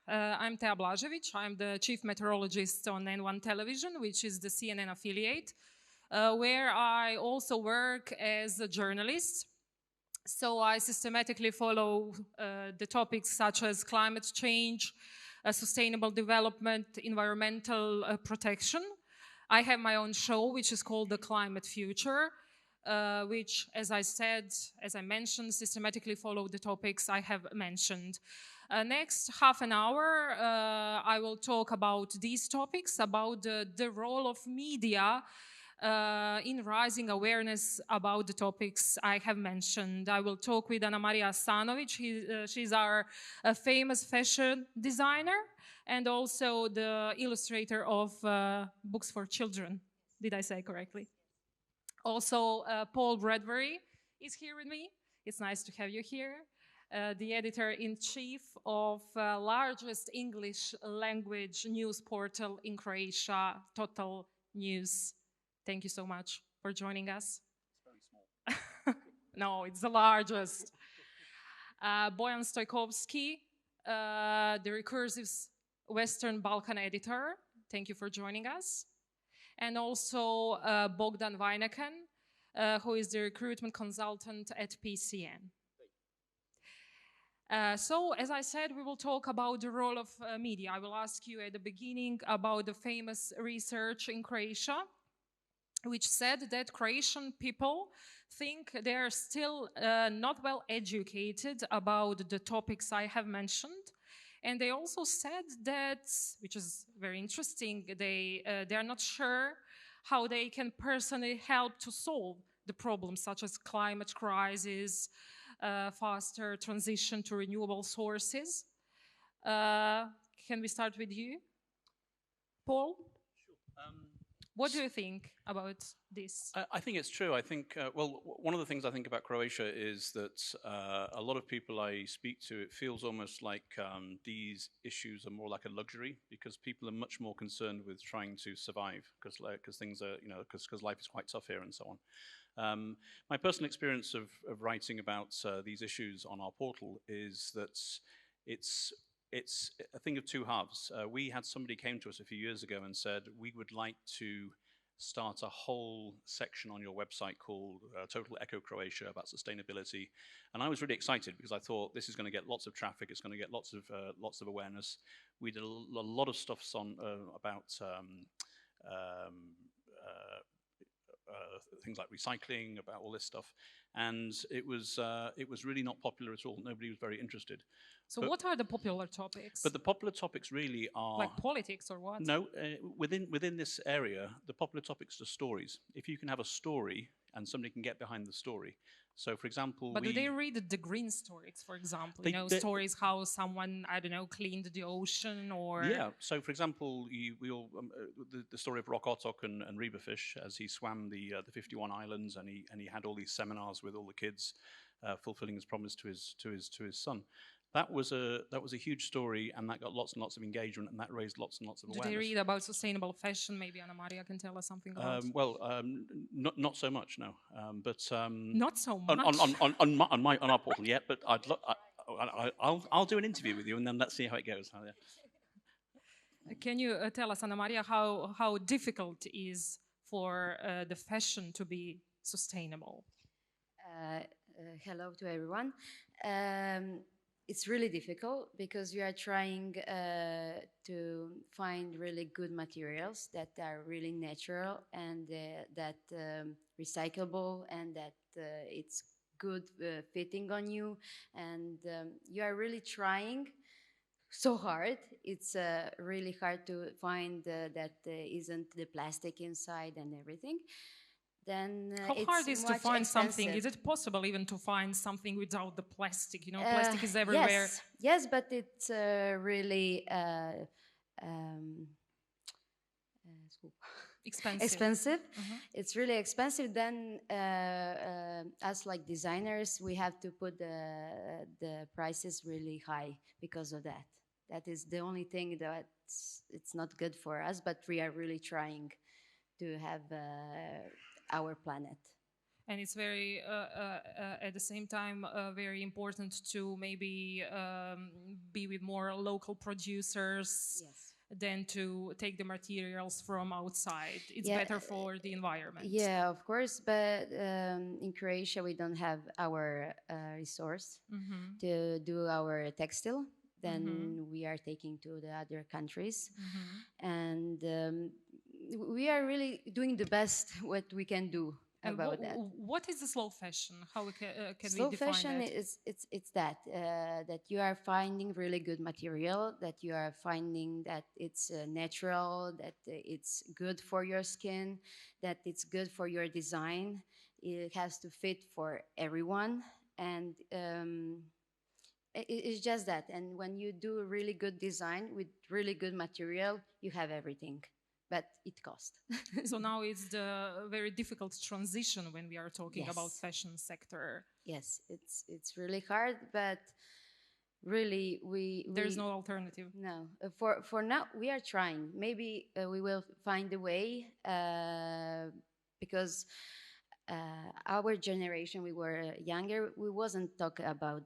I'm Tea Blažević. I'm the chief meteorologist on N1 Television, which is the CNN affiliate, where I also work as a journalist. So I systematically follow the topics such as climate change, sustainable development, environmental protection. I have my own show, which is called The Climate Future, which, as I mentioned, systematically follow the topics I have mentioned. Next half an hour, I will talk about these topics, about the role of media in raising awareness about the topics I have mentioned. I will talk with Anamarija Asanović. She's our famous fashion designer and also the illustrator of books for children. Did I say correctly? Also, Paul Bradbury is here with me. It's nice to have you here. The editor-in-chief of largest English language news portal in Croatia, Total News. Thank you so much for joining us. It's very small. No, it's the largest. Bojan Stojkovski, the Recursive's Western Balkan editor. Thank you for joining us. And also Bogdan Wyneken, who is the recruitment consultant at PCN. So, as I said, we will talk about the role of media. I will ask you at the beginning about the famous research in Croatia, which said that Croatian people think they are still not well educated about the topics I have mentioned. And they also said that, which is very interesting, they are not sure how they can personally help to solve the problems such as climate crisis, faster transition to renewable sources. Can we start with you, Paul? Sure. What do you think about this? I think it's true. I think, well, one of the things I think about Croatia is that a lot of people I speak to, it feels almost like these issues are more like a luxury because people are much more concerned with trying to survive because things are, because life is quite tough here and so on. My personal experience of writing about these issues on our portal is that it's a thing of two halves. We had somebody came to us a few years ago and said, we would like to start a whole section on your website called Total Eco Croatia about sustainability. And I was really excited because I thought this is going to get lots of traffic, it's going to get lots of awareness. We did a lot of stuff on about things like recycling, about all this stuff, and it was really not popular at all. Nobody was very interested. So what are the popular topics? But the popular topics really are like politics or what? No, within this area, the popular topics are stories. If you can have a story and somebody can get behind the story. So, for example, but do they read the green stories, for example? Stories how someone, I don't know, cleaned the ocean or... Yeah, so for example, the story of Rock Otok and Reberfish as he swam the 51 islands and he had all these seminars with all the kids, fulfilling his promise to his son. That was a huge story, and that got lots and lots of engagement, and that raised lots and lots of awareness. Do they read about sustainable fashion? Maybe Anamarija can tell us something about. Not so much, no. But not so much on our portal yet. But I'll do an interview with you, and then let's see how it goes. Can you tell us, Anamarija, how difficult it is for the fashion to be sustainable? Hello to everyone. It's really difficult because we are trying to find really good materials that are really natural and that recyclable and that it's good fitting on you, and you are really trying so hard. It's really hard to find that isn't the plastic inside and everything. Then how hard is to find something? Is it possible even to find something without the plastic? Plastic is everywhere. Yes, but it's really expensive. It's really expensive. Then us like designers, we have to put the prices really high because of that. That is the only thing that it's not good for us, but we are really trying to have our planet. And it's very, at the same time, very important to maybe be with more local producers Yes. than to take the materials from outside. It's Yeah, better for the environment. Yeah, of course, but in Croatia we don't have our resource to do our textile. Then we are taking to the other countries, and we are really doing the best what we can do And about that. what is the slow fashion? How can Slow we define fashion that? it's that that you are finding really good material, that you are finding that it's natural, that it's good for your skin, that it's good for your design. It has to fit for everyone, and it's just that. And when you do a really good design with really good material, you have everything, but it costs. So now it's the very difficult transition when we are talking about Yes. fashion sector. Yes, it's really hard, but really There's no alternative. no. For now we are trying. Maybe we will find a way because our generation, we were younger, we wasn't talk about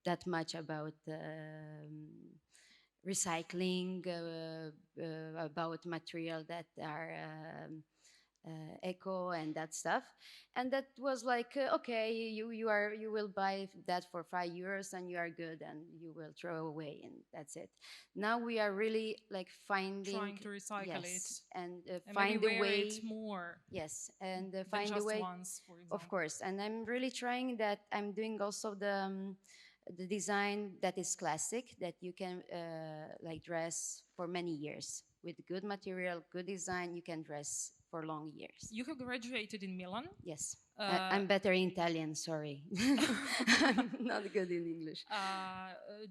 that much about recycling, about material that are eco and that stuff, and that was like okay, you will buy that for €5 and you are good, and you will throw away and that's it. Now we are really like finding, Trying to recycle yes, it and and find maybe a wear way. it more Yes, and than find a just way. once, for example. Of course, and I'm really trying that. I'm doing also the design that is classic, that you can like dress for many years with good material, good design. You can dress for long years. You have graduated in Milan. Yes, Uh, I'm better in Italian. Sorry, I'm not good in English.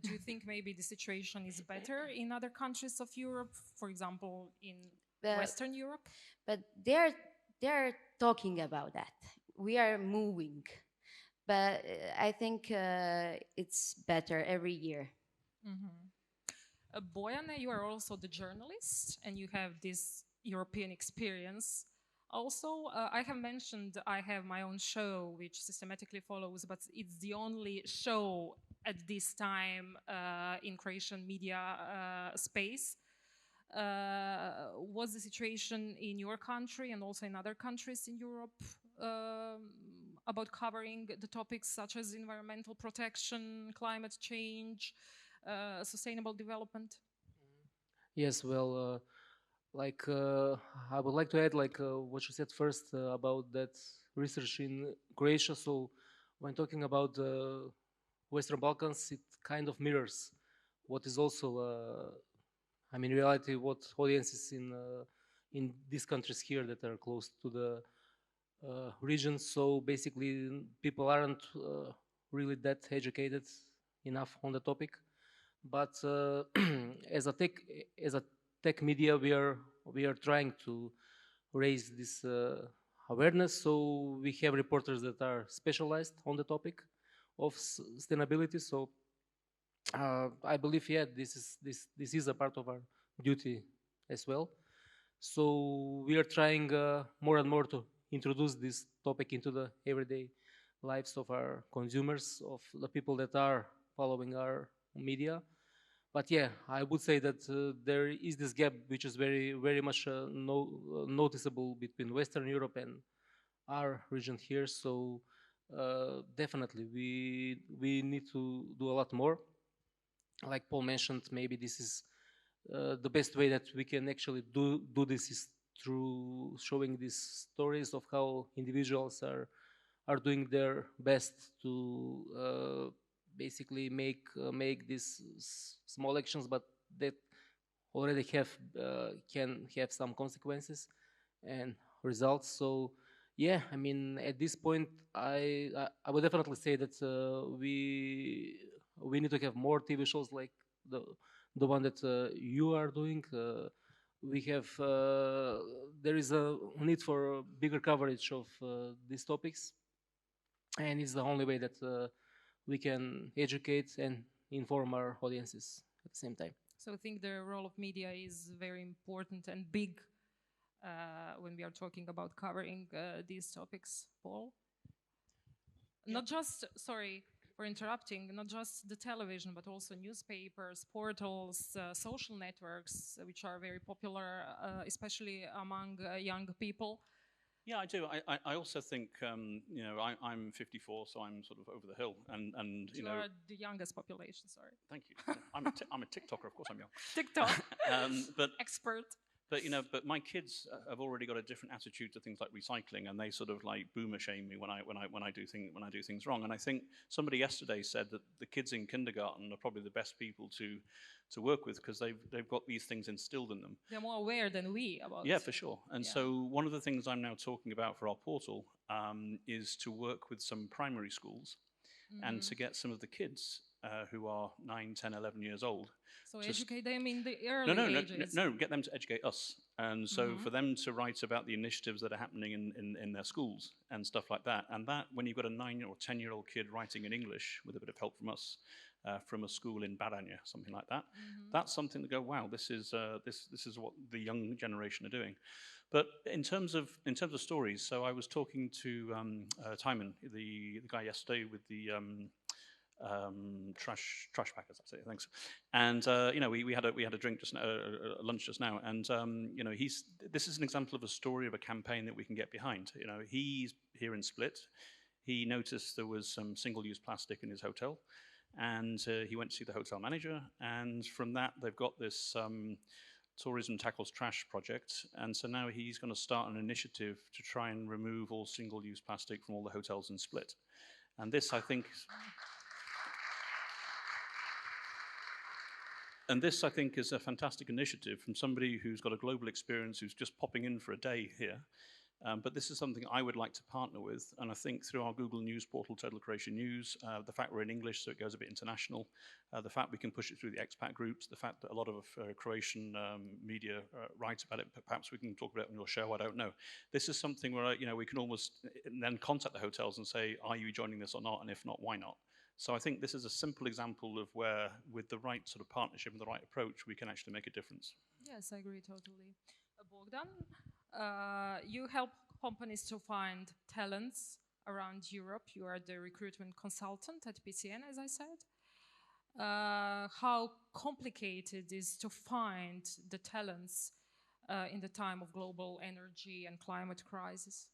Do you think maybe the situation is better in other countries of Europe, for example, in Western Europe? But they're talking about that. We are moving, but I think it's better every year. Bojan, you are also the journalist and you have this European experience. Also, I have mentioned I have my own show which systematically follows, but it's the only show at this time in Croatian media space. What's the situation in your country and also in other countries in Europe about covering the topics such as environmental protection, climate change, sustainable development? Yes, well, I would like to add what you said first about that research in Croatia. So when talking about the Western Balkans, it kind of mirrors what is also, in reality, what audiences in these countries here that are close to the region. So basically, people aren't really that educated enough on the topic. But as a tech media, we are trying to raise this awareness. So we have reporters that are specialized on the topic of sustainability. So I believe, yeah, this is a part of our duty as well. So we are trying more and more to introduce this topic into the everyday lives of our consumers, of the people that are following our media. But yeah, I would say that there is this gap which is very, very much noticeable between Western Europe and our region here. So definitely, we need to do a lot more. Like Paul mentioned, maybe this is the best way that we can actually do this is through showing these stories of how individuals are doing their best to basically make these small actions, but that already can have some consequences and results. So yeah, I mean, at this point, I would definitely say that we need to have more TV shows like the one that you are doing. We have there is a need for bigger coverage of these topics, and it's the only way that we can educate and inform our audiences at the same time. So I think the role of media is very important and big when we are talking about covering these topics, Paul? Not just, sorry for interrupting, not just the television, but also newspapers, portals, social networks, which are very popular, especially among young people. Yeah, I do. I also think, I'm 54, so I'm sort of over the hill. And you are the youngest population, sorry. Thank you. I'm a TikToker, of course I'm young. TikTok, but expert. But my kids have already got a different attitude to things like recycling, and they sort of like boomer shame me when I do things wrong. And I think somebody yesterday said that the kids in kindergarten are probably the best people to work with, because they've got these things instilled in them. They're more aware than we about. Yeah, for sure. And so one of the things I'm now talking about for our portal is to work with some primary schools and to get some of the kids who are 9, 10, 11 years old. So educate them in the early ages. No, get them to educate us. And so for them to write about the initiatives that are happening in their schools and stuff like that. And that, when you've got a 9 or 10-year-old kid writing in English with a bit of help from us, from a school in Baranya, something like that, that's something to go, wow, this is what the young generation are doing. But in terms of stories, so I was talking to Timon, the guy yesterday with the trash packers, I say, thanks. And we had a drink just now, lunch just now, and this is an example of a story of a campaign that we can get behind. He's here in Split. He noticed there was some single-use plastic in his hotel, and he went to see the hotel manager. And from that, they've got this Tourism Tackles Trash project, and so now he's going to start an initiative to try and remove all single-use plastic from all the hotels in Split. And this, I think. And this, I think, is a fantastic initiative from somebody who's got a global experience, who's just popping in for a day here. But this is something I would like to partner with. And I think through our Google News portal, Total Croatian News, the fact we're in English, so it goes a bit international, the fact we can push it through the expat groups, the fact that a lot of Croatian media write about it, perhaps we can talk about it on your show, I don't know. This is something where we can almost then contact the hotels and say, are you joining this or not? And if not, why not? So I think this is a simple example of where, with the right sort of partnership and the right approach, we can actually make a difference. Yes, I agree totally. Bogdan, you help companies to find talents around Europe. You are the recruitment consultant at PCN, as I said. How complicated it is to find the talents in the time of global energy and climate crisis?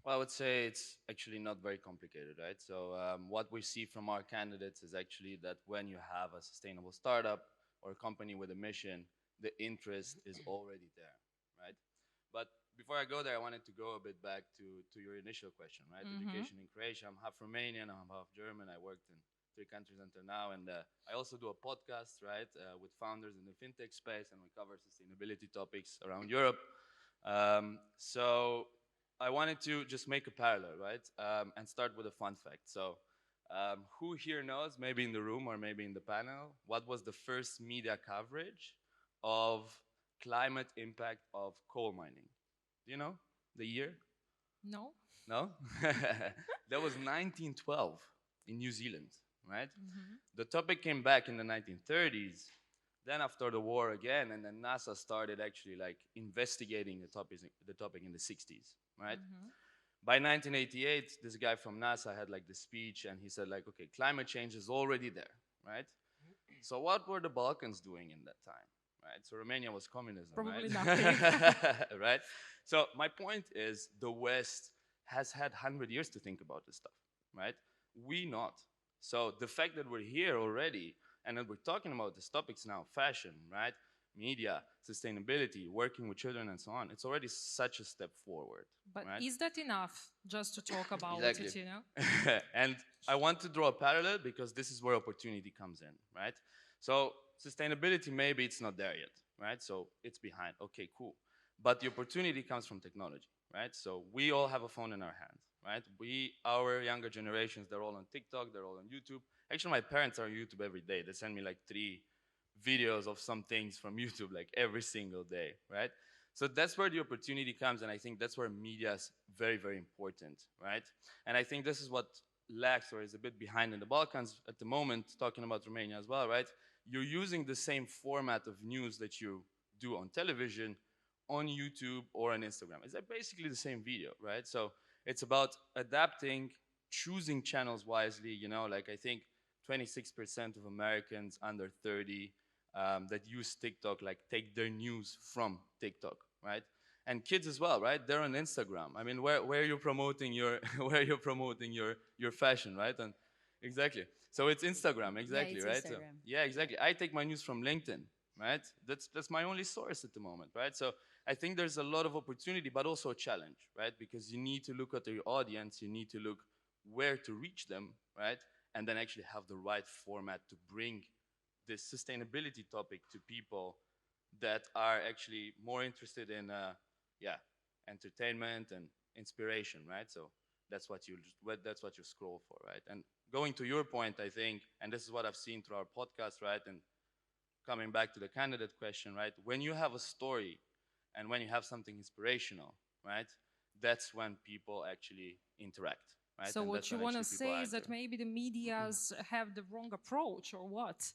Well, I would say it's actually not very complicated, right? So what we see from our candidates is actually that when you have a sustainable startup or a company with a mission, the interest is already there, right? But before I go there, I wanted to go a bit back to your initial question, right? Education in Croatia. I'm half Romanian, I'm half German. I worked in 3 countries until now, and I also do a podcast, right, with founders in the fintech space, and we cover sustainability topics around Europe. So I wanted to just make a parallel, right, and start with a fun fact. So who here knows, maybe in the room or maybe in the panel, what was the first media coverage of climate impact of coal mining? Do you know the year? No. No? That was 1912 in New Zealand, right? The topic came back in the 1930s. Then after the war again, and then NASA started actually like investigating the topic in the 60s, right? By 1988, this guy from NASA had like the speech, and he said like, okay, climate change is already there, right? So what were the Balkans doing in that time, right? So Romania was communism, Probably right? nothing. Right? So my point is the West has had 100 years to think about this stuff, right? We not. So the fact that we're here already and that we're talking about these topics now, fashion, right? Media, sustainability, working with children and so on, it's already such a step forward. But right? is that enough just to talk about Exactly. it, you know? And I want to draw a parallel because this is where opportunity comes in, right? So sustainability, maybe it's not there yet, right? So it's behind, okay, cool. But the opportunity comes from technology, right? So we all have a phone in our hand, right? Our younger generations, they're all on TikTok, they're all on YouTube. Actually, my parents are on YouTube every day. They send me like 3 videos of some things from YouTube like every single day, right? So that's where the opportunity comes, and I think that's where media is very, very important, right? And I think this is what lacks or is a bit behind in the Balkans at the moment, talking about Romania as well, right? You're using the same format of news that you do on television on YouTube or on Instagram. It's like basically the same video, right? So it's about adapting, choosing channels wisely. You know, like I think 26% of Americans under 30 that use TikTok like take their news from TikTok, right? And kids as well, right? They're on Instagram. I mean, where you're promoting your where you're promoting your fashion, right? And exactly. So it's Instagram, exactly, it's right? So, Instagram. yeah, exactly. I take my news from LinkedIn, right? That's my only source at the moment, right? So I think there's a lot of opportunity, but also a challenge, right? Because you need to look at your audience, you need to look where to reach them, right? And then actually have the right format to bring this sustainability topic to people that are actually more interested in, yeah, entertainment and inspiration, right? So that's what you scroll for, right? And going to your point, I think, and this is what I've seen through our podcast, right? And coming back to the candidate question, right? When you have a story and when you have something inspirational, right? That's when people actually interact, right? So And what that's you when want to actually people say is that answer. maybe the medias have the wrong approach, or what?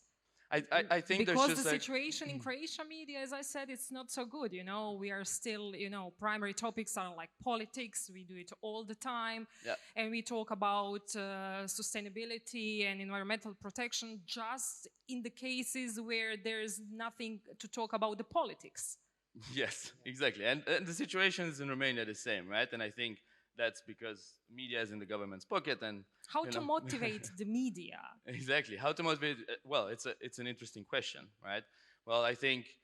I think there's Because just the like situation in Croatia media, as I said, it's not so good. You know, we are still, you know, primary topics are like politics. We do it all the time, yeah. and we talk about sustainability and environmental protection just in the cases where there's nothing to talk about the politics. Yes, exactly. And the situation is in Romania the same, right? And I think that's because media is in the government's pocket and How you to know motivate the media? exactly how to motivate well it's an interesting question, right? Well, I think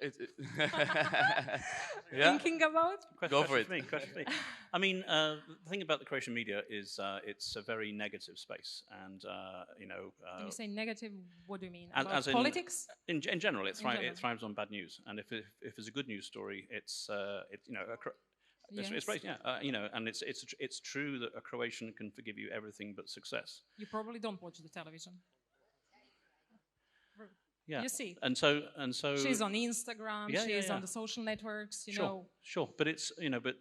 it, yeah, Thinking about? go for Question it. for me. Question for me. I mean, the thing about the Croatian media is it's a very negative space, and you know, When you say negative, what do you mean? as, About as in, politics? in general, In general. it thrives on bad news, and if there's a good news story, it's you know. It's Yes. great, yeah. You know, and it's true that a Croatian can forgive you everything but success. You probably don't watch the television. Yeah, You see, and so she's on Instagram, Yeah, she's yeah. on the social networks, you Sure, know. sure, but it's you know, but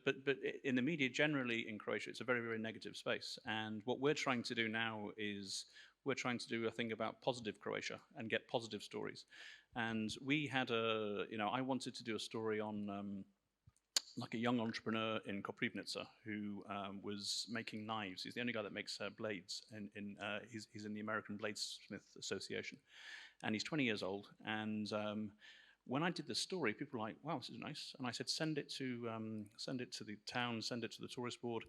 in the media generally in Croatia, it's a very negative space. And what we're trying to do now is we're trying to do a thing about positive Croatia and get positive stories. And we had you know, I wanted to do a story on. Like a young entrepreneur in Koprivnica who was making knives. He's the only guy that makes blades, he's in the American Bladesmith Association, and he's 20 years old. And when I did this story, people were like, "Wow, this is nice." And I said, "Send it to the town, send it to the tourist board."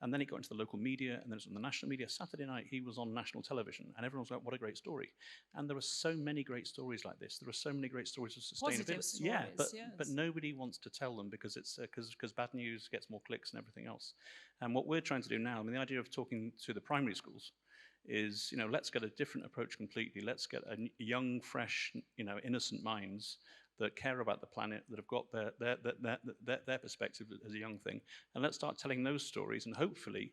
And then it got into the local media, and then it's on the national media. Saturday night, he was on national television, and everyone was like, "What a great story!" And there are so many great stories like this. There are so many great stories of sustainability. Positive Yeah, stories, but yes. nobody wants to tell them because it's because bad news gets more clicks and everything else. And what we're trying to do now, I mean, the idea of talking to the primary schools is, you know, let's get a different approach completely. Let's get a young, fresh, you know, innocent minds that care about the planet, that have got their perspective as a young thing, and let's start telling those stories. And hopefully,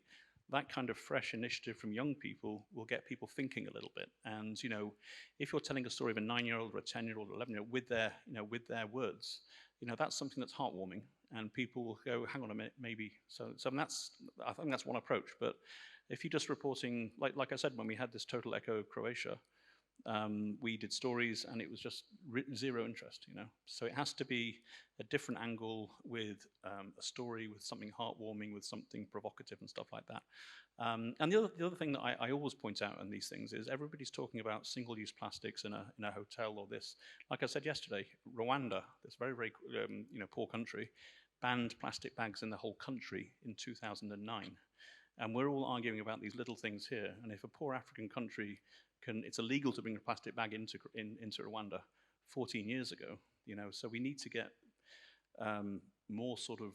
that kind of fresh initiative from young people will get people thinking a little bit. And you know, if you're telling a story of a 9-year-old or a 10-year-old or 11-year-old with their words, you know, that's something that's heartwarming, and people will go, "Hang on a minute, maybe." So I think that's one approach. But if you're just reporting, like I said, when we had this Total Echo Croatia. We did stories and it was just zero interest, you know. So it has to be a different angle with a story, with something heartwarming, with something provocative and stuff like that. And the other thing that I always point out in these things is everybody's talking about single-use plastics in a hotel or this. Like I said yesterday, Rwanda, this very you know, poor country, banned plastic bags in the whole country in 2009. And we're all arguing about these little things here. And if a poor African country it's illegal to bring a plastic bag into Rwanda 14 years ago, you know, so we need to get more sort of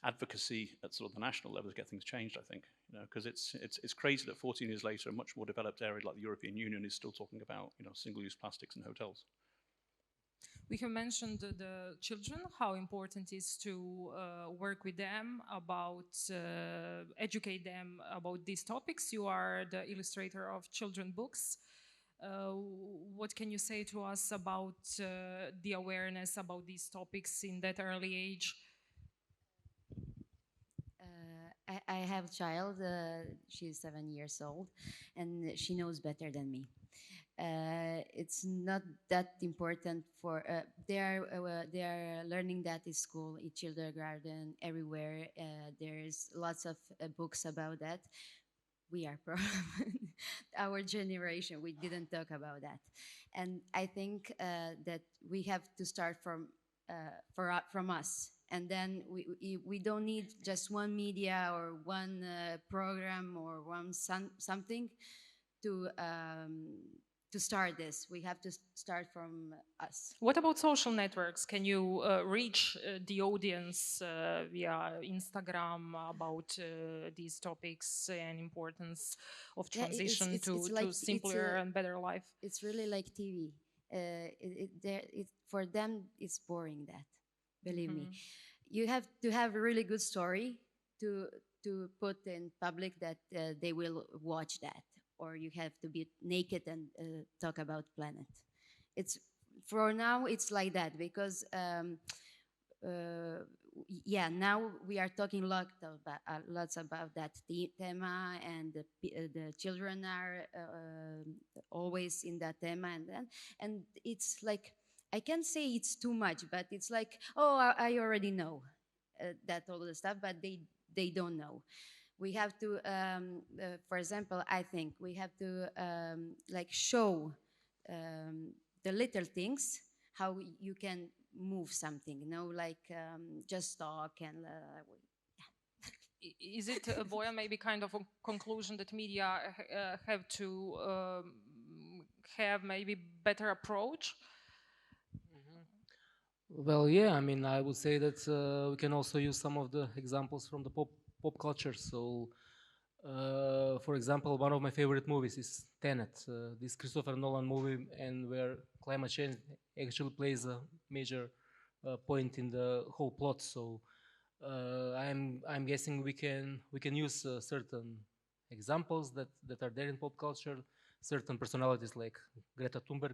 advocacy at sort of the national level to get things changed, I think, you know, because it's crazy that 14 years later, a much more developed area like the European Union is still talking about, you know, single-use plastics in hotels. We have mentioned the children, how important it is to work with them, educate them about these topics. You are the illustrator of children books. What can you say to us about the awareness about these topics in that early age? I have a child, she's 7 years old, and she knows better than me. It's not that important for they are learning that in school, in kindergarten, everywhere. There's lots of books about that. We are probably our generation. We didn't talk about that, and I think that we have to start from us, and then we don't need just one media or one program or one something to start this. We have to start from us. What about social networks? Can you reach the audience via Instagram about these topics and importance of transition to simpler and better life? It's really like TV. For them, it's boring. That, believe me, you have to have a really good story to put in public that they will watch that, or you have to be naked and talk about planet. It's for now it's like that because now we are talking lots about that tema, and the children are always in that tema, and it's like I can't say it's too much, but it's like, oh, I already know that all the stuff, but they don't know. We have to, for example, I think we have to like show the little things, how you can move something, like just talk and. Is it, Bojan, maybe kind of a conclusion that media have to have maybe better approach? Well, yeah, I mean, I would say that we can also use some of the examples from the pop culture. So, for example, one of my favorite movies is Tenet, this Christopher Nolan movie, and where climate change actually plays a major point in the whole plot. So, I'm guessing we can use certain examples that are there in pop culture, certain personalities like Greta Thunberg.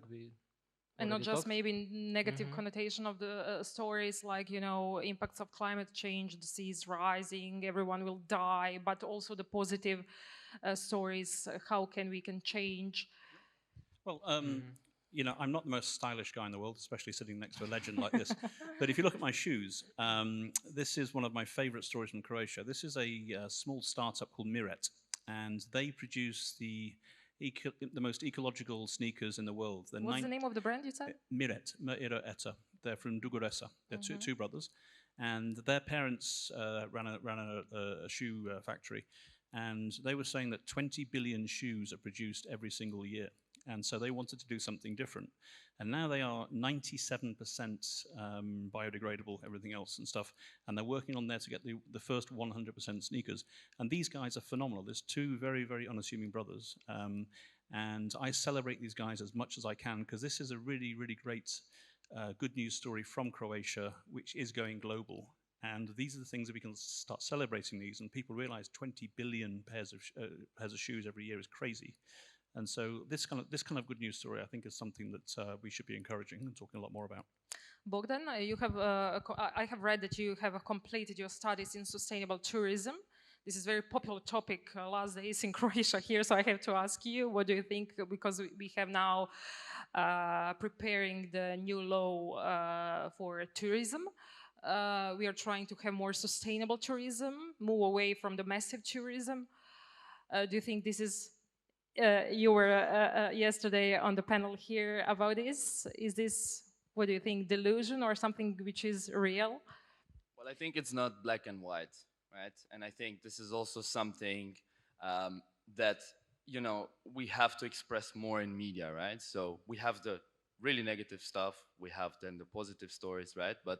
And not just maybe negative connotation of the stories, like, impacts of climate change, the seas rising, everyone will die, but also the positive stories, how we can change. Well, I'm not the most stylish guy in the world, especially sitting next to a legend like this. But if you look at my shoes, this is one of my favorite stories from Croatia. This is a small startup called Miret, and they produce the most ecological sneakers in the world. What's the name of the brand you said? Miret, Eta. They're from Dugoresa. They're two brothers, and their parents ran a shoe factory, and they were saying that 20 billion shoes are produced every single year. And so they wanted to do something different. And now they are 97% biodegradable, everything else and stuff. And they're working on there to get the first 100% sneakers. And these guys are phenomenal. There's two very, very unassuming brothers. And I celebrate these guys as much as I can, because this is a really, really great good news story from Croatia, which is going global. And these are the things that we can start celebrating these. And people realize 20 billion pairs of shoes every year is crazy. And so this kind of good news story, I think, is something that we should be encouraging and talking a lot more about. Bogdan, I have read that you have completed your studies in sustainable tourism. This is a very popular topic last days in Croatia here, so I have to ask you, what do you think? Because we have now preparing the new law for tourism. We are trying to have more sustainable tourism, move away from the massive tourism. Do you think this is... you were yesterday on the panel here about this. Is this, what do you think, delusion or something which is real? Well, I think it's not black and white, right? And I think this is also something that, we have to express more in media, right? So we have the really negative stuff, we have then the positive stories, right? But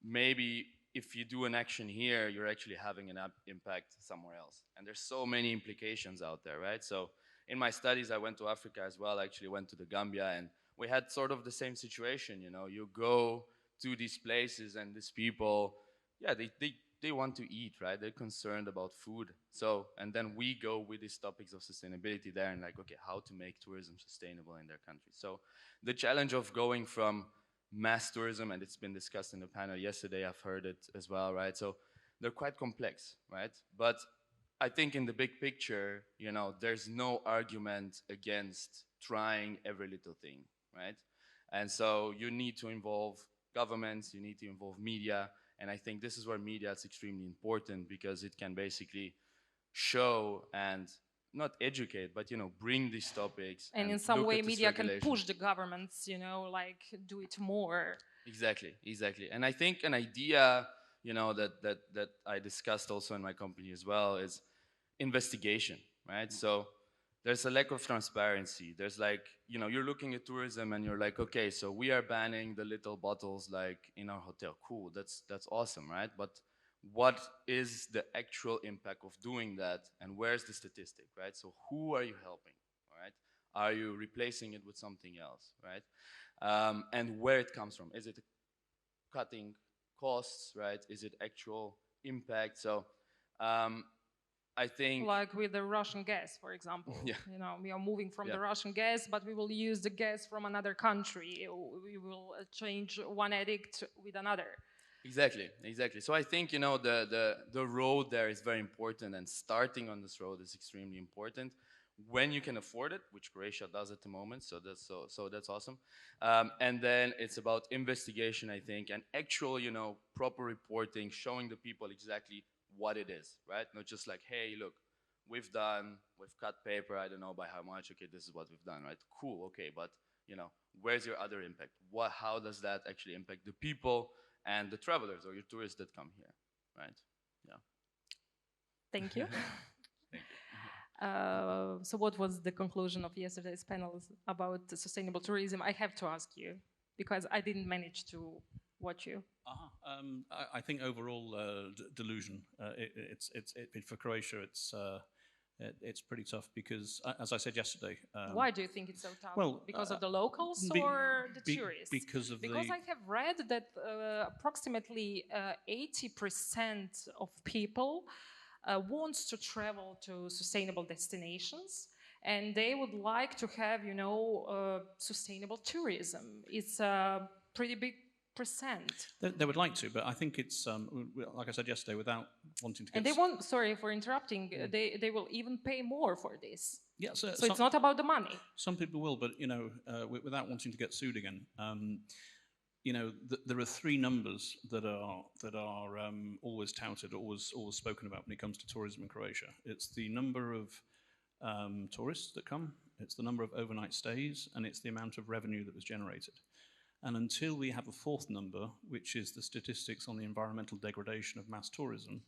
maybe if you do an action here, you're actually having an impact somewhere else. And there's so many implications out there, right? So in my studies, I went to Africa as well. I actually went to the Gambia, and we had sort of the same situation. You go to these places, and these people, they want to eat, right? They're concerned about food. So, and then we go with these topics of sustainability there, and like, okay, how to make tourism sustainable in their country. So the challenge of going from mass tourism, and it's been discussed in the panel yesterday, I've heard it as well, right? So they're quite complex, right? But I think in the big picture, you know, there's no argument against trying every little thing, right? And so you need to involve governments, you need to involve media, and I think this is where media is extremely important because it can basically show and not educate, but, you know, bring these topics And in some look way, at this media can regulation. push the governments, you know, like do it more. Exactly, exactly. And I think an idea, you know, that I discussed also in my company as well is investigation, right? So there's a lack of transparency. There's like, you know, you're looking at tourism and you're like, okay, so we are banning the little bottles like in our hotel. Cool, that's awesome, right? But what is the actual impact of doing that and where's the statistic, right? So who are you helping, all right? Are you replacing it with something else, right? And where it comes from. Is it cutting costs, right? Is it actual impact? So I think... Like with the Russian gas, for example. Yeah. You know, we are moving from Yeah. the Russian gas, but we will use the gas from another country. We will change one addict with another. Exactly, exactly. So I think, you know, the road there is very important, and starting on this road is extremely important when you can afford it, which Croatia does at the moment. So that's awesome. And then it's about investigation, I think, and actual, you know, proper reporting, showing the people exactly what it is, right? Not just like, hey, look, we've cut paper, I don't know by how much. Okay, this is what we've done, right? Cool, okay, but, you know, where's your other impact? How does that actually impact the people and the travelers or your tourists that come here, right? Yeah. Thank you. Thank you. So what was the conclusion of yesterday's panel about sustainable tourism? I have to ask you, because I didn't manage to watch you. I think overall delusion. For Croatia, it's pretty tough because, as I said yesterday. Why do you think it's so tough? Well, because of the locals or the tourists? Because I have read that approximately 80% of people wants to travel to sustainable destinations, and they would like to have, you know, sustainable tourism. It's a pretty big percent. They would like to, but I think it's like I said yesterday, without wanting to get... And they won't. Sorry for interrupting. They will even pay more for this. Yeah, so it's not about the money. Some people will, but, you know, without wanting to get sued again. You know, there are three numbers that are always touted, always spoken about when it comes to tourism in Croatia. It's the number of tourists that come, it's the number of overnight stays, and it's the amount of revenue that was generated. And until we have a fourth number, which is the statistics on the environmental degradation of mass tourism,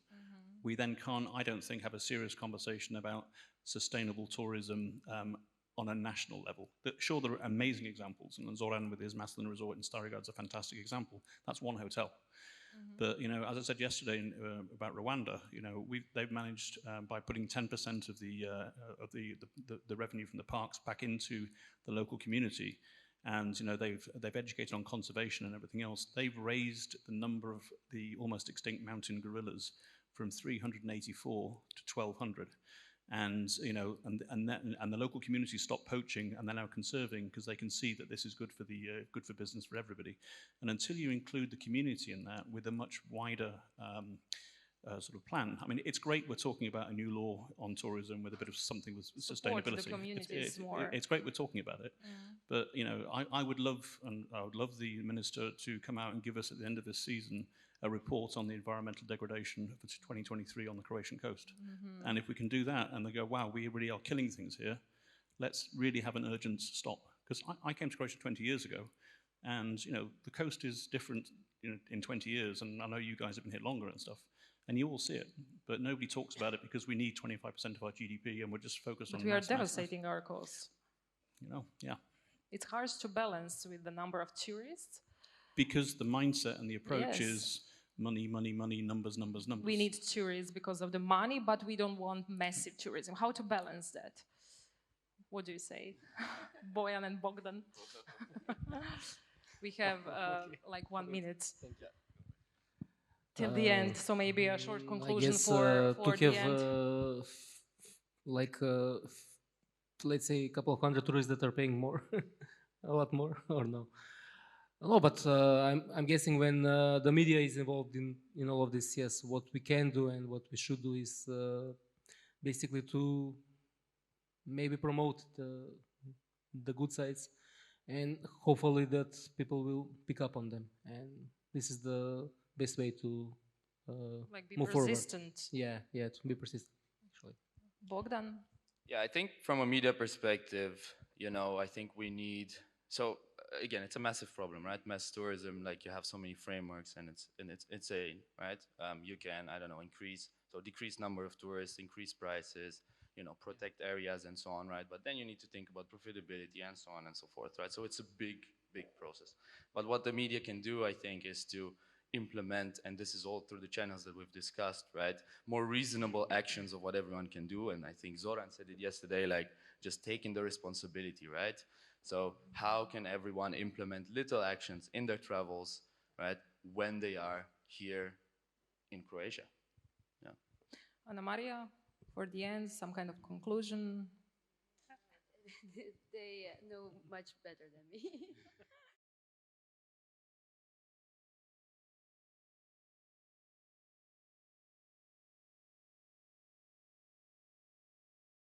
we then can't, I don't think, have a serious conversation about sustainable tourism on a national level. Sure, there are amazing examples, and Zoran with his Maslin Resort in Starigrad's is a fantastic example. That's one hotel. But, you know, as I said yesterday about Rwanda, you know, they've managed by putting 10% of the revenue from the parks back into the local community. And, you know, they've educated on conservation and everything else. They've raised the number of the almost extinct mountain gorillas from 384 to 1,200. And, you know, and the local community stopped poaching, and they're now conserving because they can see that this is good for good for business for everybody. And until you include the community in that with a much wider sort of plan. I mean, it's great we're talking about a new law on tourism with a bit of something with sustainability. The communities more. It's great we're talking about it, but, you know, I would love the minister to come out and give us at the end of this season a report on the environmental degradation for 2023 on the Croatian coast. And if we can do that, and they go, wow, we really are killing things here, let's really have an urgent stop. Because I came to Croatia 20 years ago, and, you know, the coast is different, you know, in 20 years, and I know you guys have been here longer and stuff. And you all see it, but nobody talks about it because we need 25% of our GDP, and we're just focused on. But we are devastating our coast. You know, yeah. It's hard to balance with the number of tourists. Because the mindset and the approach is money, money, money, numbers, numbers, numbers. We need tourists because of the money, but we don't want massive tourism. How to balance that? What do you say, Bojan and Bogdan? We have like 1 minute. Till the end, so maybe a short conclusion for to the end. Like, let's say a couple of hundred tourists that are paying more, a lot more, or no? No, but I'm guessing when the media is involved in all of this, yes, what we can do and what we should do is basically to maybe promote the good sides, and hopefully that people will pick up on them. And this is the best way to Like be move persistent. forward. Yeah, to be persistent, actually. Bogdan? Yeah, I think from a media perspective, you know, I think we need, so again, it's a massive problem, right? Mass tourism, like you have so many frameworks and it's insane, right? You can, I don't know, decrease number of tourists, increase prices, you know, protect areas and so on, right? But then you need to think about profitability and so on and so forth, right? So it's a big, big process. But what the media can do, I think, is to implement, and this is all through the channels that we've discussed, right? More reasonable actions of what everyone can do. And I think Zoran said it yesterday, like just taking the responsibility, right? So how can everyone implement little actions in their travels, right? When they are here in Croatia. Yeah. Anamarija, for the end, some kind of conclusion? They know much better than me.